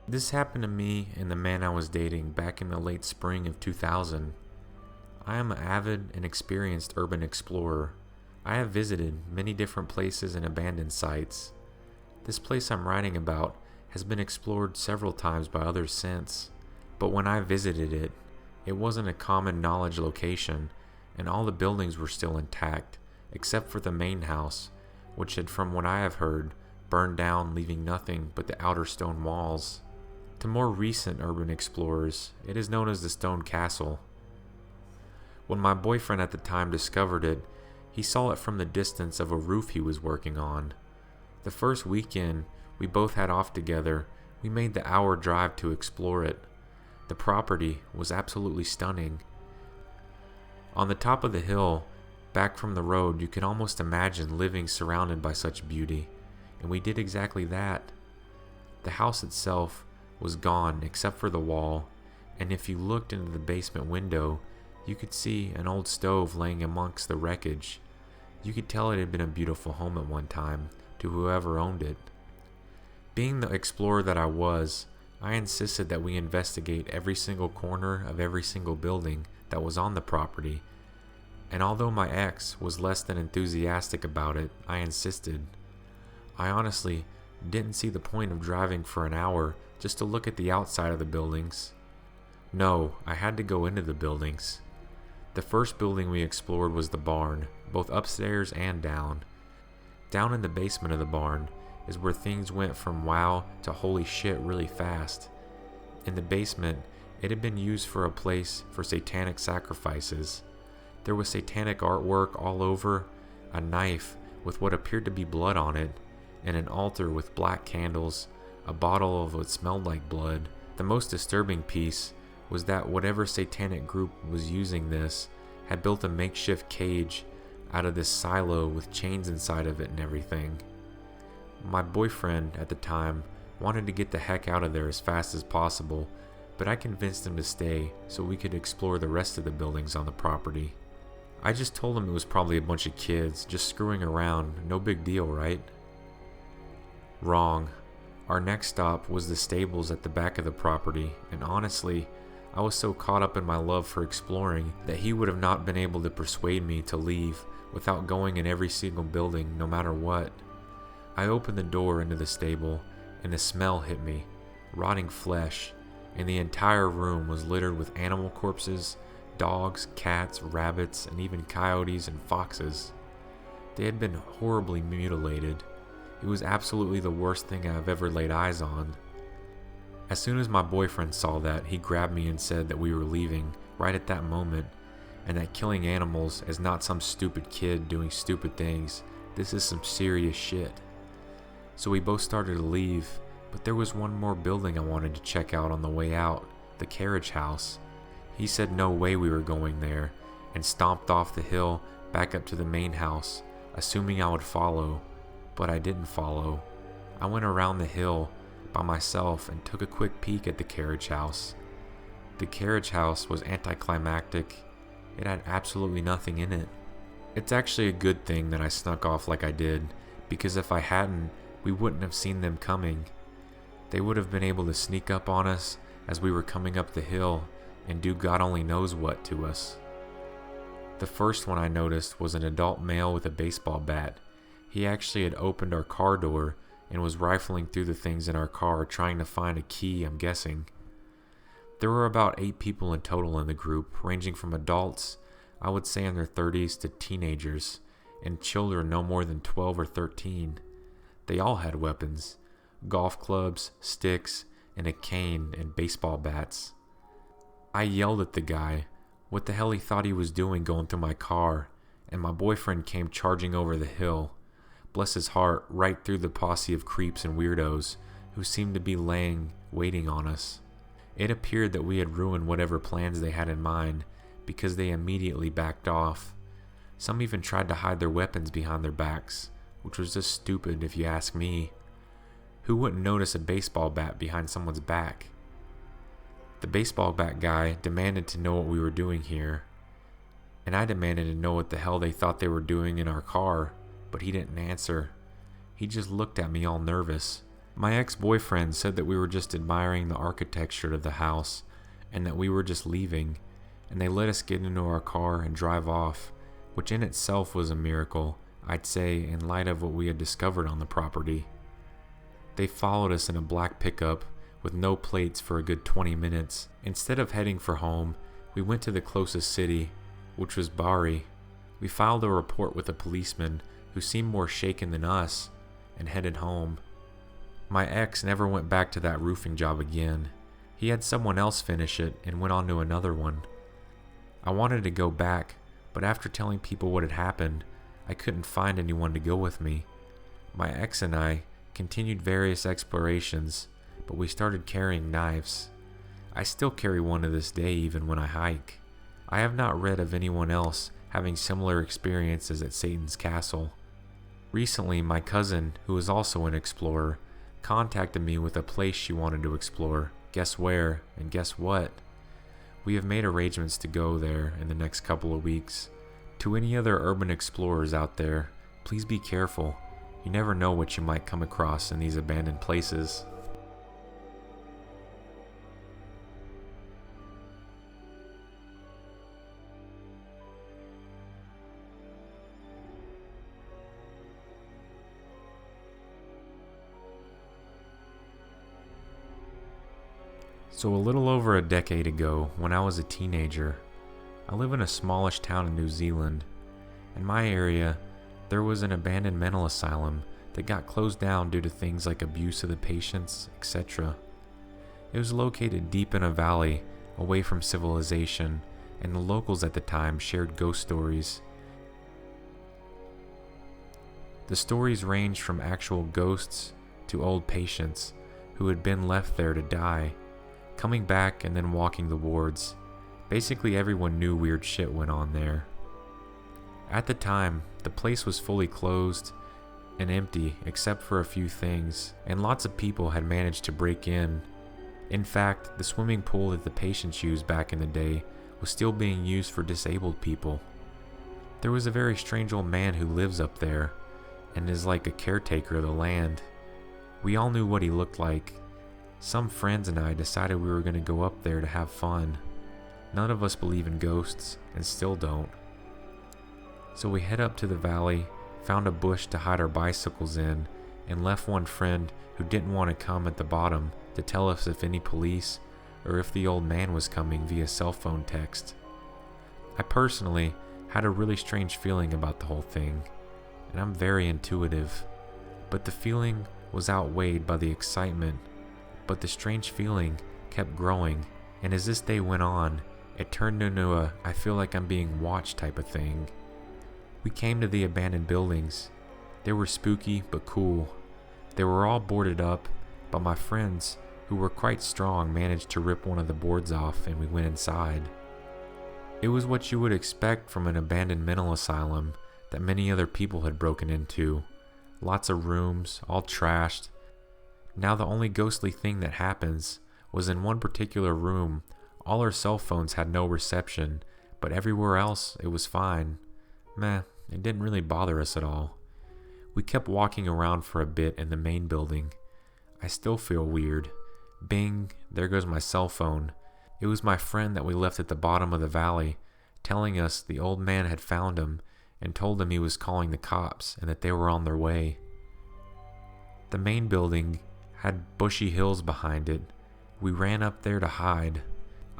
This happened to me and the man I was dating back in the late spring of 2000. I am an avid and experienced urban explorer. I have visited many different places and abandoned sites. This place I'm writing about has been explored several times by others since, but when I visited it, it wasn't a common knowledge location, and all the buildings were still intact, except for the main house, which had, from what I have heard, burned down, leaving nothing but the outer stone walls. To more recent urban explorers, it is known as the Stone Castle. When my boyfriend at the time discovered it, he saw it from the distance of a roof he was working on. The first weekend we both had off together, we made the hour drive to explore it. The property was absolutely stunning. On the top of the hill, back from the road, you could almost imagine living surrounded by such beauty, and we did exactly that. The house itself was gone except for the wall, and if you looked into the basement window, you could see an old stove laying amongst the wreckage. You could tell it had been a beautiful home at one time to whoever owned it. Being the explorer that I was, I insisted that we investigate every single corner of every single building that was on the property, and although my ex was less than enthusiastic about it, I insisted. I honestly didn't see the point of driving for an hour just to look at the outside of the buildings. No, I had to go into the buildings. The first building we explored was the barn, both upstairs and down. Down in the basement of the barn is where things went from wow to holy shit really fast. In the basement, it had been used for a place for satanic sacrifices. There was satanic artwork all over, a knife with what appeared to be blood on it, and an altar with black candles, a bottle of what smelled like blood. The most disturbing piece was that whatever satanic group was using this had built a makeshift cage out of this silo with chains inside of it and everything. My boyfriend at the time wanted to get the heck out of there as fast as possible, but I convinced him to stay so we could explore the rest of the buildings on the property. I just told him it was probably a bunch of kids just screwing around, no big deal, right? Wrong. Our next stop was the stables at the back of the property, and honestly, I was so caught up in my love for exploring that he would have not been able to persuade me to leave without going in every single building, no matter what. I opened the door into the stable, and the smell hit me, rotting flesh, and the entire room was littered with animal corpses, dogs, cats, rabbits, and even coyotes and foxes. They had been horribly mutilated. It was absolutely the worst thing I've ever laid eyes on. As soon as my boyfriend saw that, he grabbed me and said that we were leaving right at that moment, and that killing animals is not some stupid kid doing stupid things. This is some serious shit. So we both started to leave, but there was one more building I wanted to check out on the way out, the carriage house. He said no way we were going there, and stomped off the hill back up to the main house, assuming I would follow. But I didn't follow. I went around the hill by myself and took a quick peek at the carriage house. The carriage house was anticlimactic. It had absolutely nothing in it. It's actually a good thing that I snuck off like I did, because if I hadn't, we wouldn't have seen them coming. They would have been able to sneak up on us as we were coming up the hill and do God only knows what to us. The first one I noticed was an adult male with a baseball bat. He actually had opened our car door and was rifling through the things in our car trying to find a key, I'm guessing. There were about 8 people in total in the group, ranging from adults, I would say in their 30s, to teenagers, and children no more than 12 or 13. They all had weapons, golf clubs, sticks, and a cane and baseball bats. I yelled at the guy what the hell he thought he was doing going through my car, and my boyfriend came charging over the hill. Bless his heart, right through the posse of creeps and weirdos who seemed to be waiting on us. It appeared that we had ruined whatever plans they had in mind, because they immediately backed off. Some even tried to hide their weapons behind their backs, which was just stupid if you ask me. Who wouldn't notice a baseball bat behind someone's back? The baseball bat guy demanded to know what we were doing here, and I demanded to know what the hell they thought they were doing in our car, but he didn't answer. He just looked at me all nervous. My ex-boyfriend said that we were just admiring the architecture of the house and that we were just leaving, and they let us get into our car and drive off, which in itself was a miracle, I'd say, in light of what we had discovered on the property. They followed us in a black pickup with no plates for a good 20 minutes. Instead of heading for home, we went to the closest city, which was Bari. We filed a report with a policeman who seemed more shaken than us and headed home. My ex never went back to that roofing job again. He had someone else finish it and went on to another one. I wanted to go back, but after telling people what had happened, I couldn't find anyone to go with me. My ex and I continued various explorations, but we started carrying knives. I still carry one to this day even when I hike. I have not read of anyone else having similar experiences at Satan's Castle. Recently, my cousin, who is also an explorer, contacted me with a place she wanted to explore. Guess where, and guess what? We have made arrangements to go there in the next couple of weeks. To any other urban explorers out there, please be careful. You never know what you might come across in these abandoned places. So a little over a decade ago, when I was a teenager, I live in a smallish town in New Zealand. In my area, there was an abandoned mental asylum that got closed down due to things like abuse of the patients, etc. It was located deep in a valley, away from civilization, and the locals at the time shared ghost stories. The stories ranged from actual ghosts to old patients who had been left there to die, coming back and then walking the wards. Basically everyone knew weird shit went on there. At the time, the place was fully closed and empty except for a few things, and lots of people had managed to break in. In fact, the swimming pool that the patients used back in the day was still being used for disabled people. There was a very strange old man who lives up there and is like a caretaker of the land. We all knew what he looked like. Some friends and I decided we were going to go up there to have fun. None of us believe in ghosts, and still don't. So we head up to the valley, found a bush to hide our bicycles in, and left one friend who didn't want to come at the bottom to tell us if any police or if the old man was coming via cell phone text. I personally had a really strange feeling about the whole thing, and I'm very intuitive, but the feeling was outweighed by the excitement. But the strange feeling kept growing, and as this day went on, it turned into a I feel like I'm being watched type of thing. We came to the abandoned buildings. They were spooky but cool. They were all boarded up, but my friends, who were quite strong, managed to rip one of the boards off and we went inside. It was what you would expect from an abandoned mental asylum that many other people had broken into. Lots of rooms, all trashed. Now the only ghostly thing that happens was in one particular room, all our cell phones had no reception, but everywhere else it was fine. Meh, it didn't really bother us at all. We kept walking around for a bit in the main building. I still feel weird. Bing, there goes my cell phone. It was my friend that we left at the bottom of the valley, telling us the old man had found him and told him he was calling the cops and that they were on their way. The main building had bushy hills behind it. We ran up there to hide.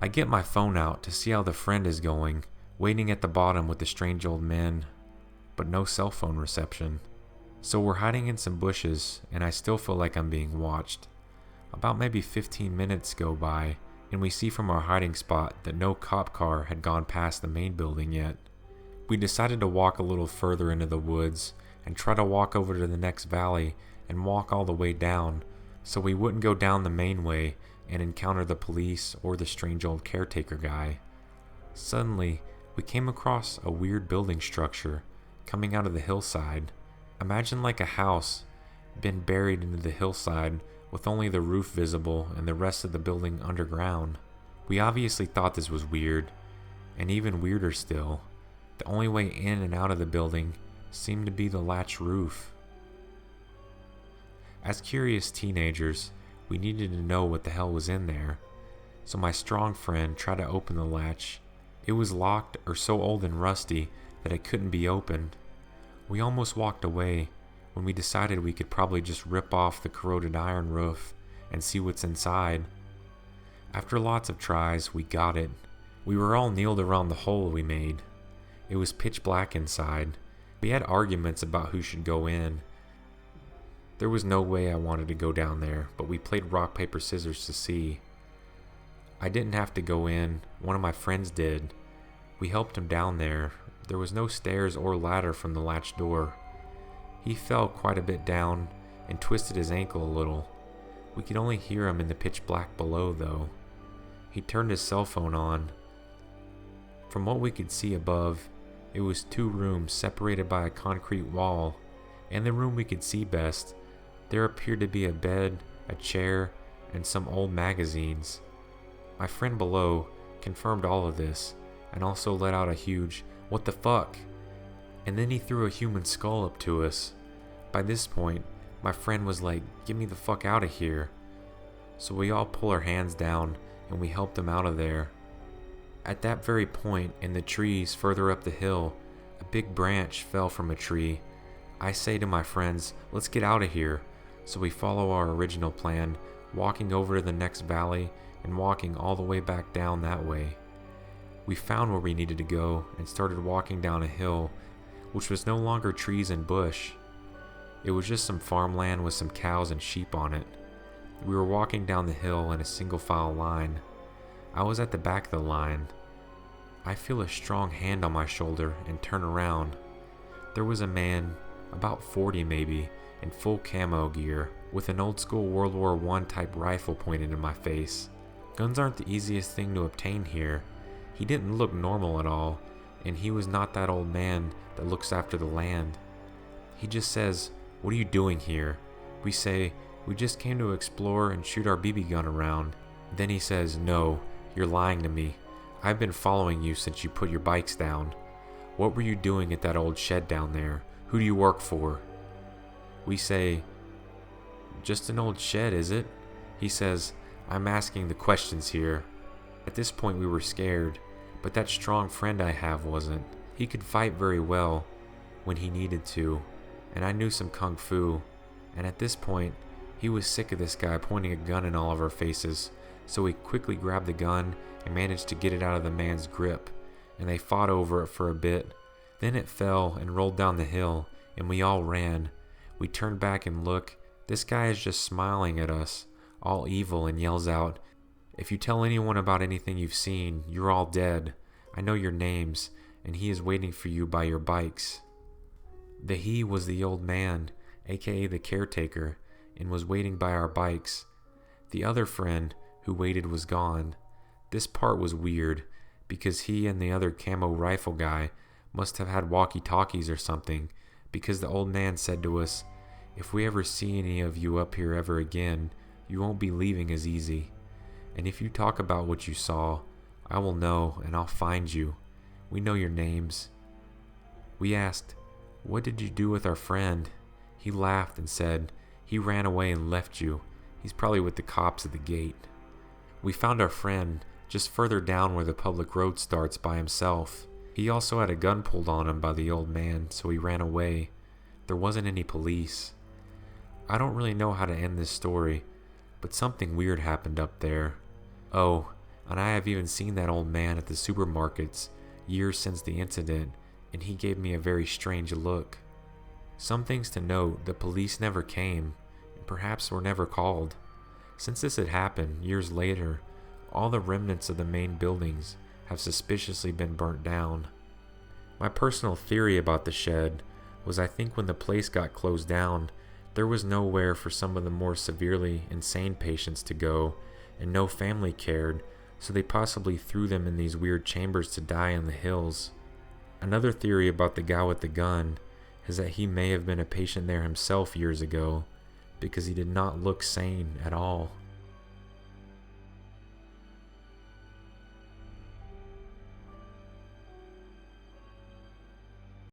I get my phone out to see how the friend is going, waiting at the bottom with the strange old man, but no cell phone reception. So we're hiding in some bushes, and I still feel like I'm being watched. About maybe 15 minutes go by, and we see from our hiding spot that no cop car had gone past the main building yet. We decided to walk a little further into the woods and try to walk over to the next valley and walk all the way down, so we wouldn't go down the main way and encounter the police or the strange old caretaker guy. Suddenly, we came across a weird building structure coming out of the hillside. Imagine like a house been buried into the hillside with only the roof visible and the rest of the building underground. We obviously thought this was weird, and even weirder still, the only way in and out of the building seemed to be the latch roof. As curious teenagers, we needed to know what the hell was in there. So my strong friend tried to open the latch. It was locked or so old and rusty that it couldn't be opened. We almost walked away when we decided we could probably just rip off the corroded iron roof and see what's inside. After lots of tries, we got it. We were all kneeled around the hole we made. It was pitch black inside. We had arguments about who should go in. There was no way I wanted to go down there, but we played rock, paper, scissors to see. I didn't have to go in. One of my friends did. We helped him down there. There was no stairs or ladder from the latch door. He fell quite a bit down and twisted his ankle a little. We could only hear him in the pitch black below, though. He turned his cell phone on. From what we could see above, it was 2 rooms separated by a concrete wall. In the room we could see best, there appeared to be a bed, a chair, and some old magazines. My friend below confirmed all of this, and also let out a huge, "What the fuck?" And then he threw a human skull up to us. By this point, my friend was like, "Get me the fuck out of here." So we all pull our hands down, and we helped him out of there. At that very point, in the trees further up the hill, a big branch fell from a tree. I say to my friends, "Let's get out of here." So we follow our original plan, walking over to the next valley and walking all the way back down that way. We found where we needed to go and started walking down a hill, which was no longer trees and bush. It was just some farmland with some cows and sheep on it. We were walking down the hill in a single file line. I was at the back of the line. I feel a strong hand on my shoulder and turn around. There was a man, about 40 maybe, in full camo gear, with an old school World War I type rifle pointed in my face. Guns aren't the easiest thing to obtain here. He didn't look normal at all, and he was not that old man that looks after the land. He just says, "What are you doing here?" We say, "We just came to explore and shoot our BB gun around." Then he says, "No, you're lying to me. I've been following you since you put your bikes down. What were you doing at that old shed down there? Who do you work for?" We say, "Just an old shed, is it?" He says, "I'm asking the questions here." At this point we were scared, but that strong friend I have wasn't. He could fight very well when he needed to, and I knew some kung fu, and at this point he was sick of this guy pointing a gun in all of our faces, so he quickly grabbed the gun and managed to get it out of the man's grip, and they fought over it for a bit. Then it fell and rolled down the hill, and we all ran. We turned back and look. This guy is just smiling at us, all evil, and yells out, "If you tell anyone about anything you've seen, you're all dead. I know your names, and he is waiting for you by your bikes." The he was the old man, aka the caretaker, and was waiting by our bikes. The other friend who waited was gone. This part was weird, because he and the other camo rifle guy must have had walkie-talkies or something, because the old man said to us, "If we ever see any of you up here ever again, you won't be leaving as easy. And if you talk about what you saw, I will know and I'll find you. We know your names." We asked, "What did you do with our friend?" He laughed and said, "He ran away and left you. He's probably with the cops at the gate." We found our friend just further down where the public road starts by himself. He also had a gun pulled on him by the old man, so he ran away. There wasn't any police. I don't really know how to end this story, but something weird happened up there. Oh, and I have even seen that old man at the supermarkets years since the incident, and he gave me a very strange look. Some things to note: the police never came, and perhaps were never called. Since this had happened years later, all the remnants of the main buildings have suspiciously been burnt down. My personal theory about the shed was I think when the place got closed down, there was nowhere for some of the more severely insane patients to go, and no family cared, so they possibly threw them in these weird chambers to die in the hills. Another theory about the guy with the gun is that he may have been a patient there himself years ago, because he did not look sane at all.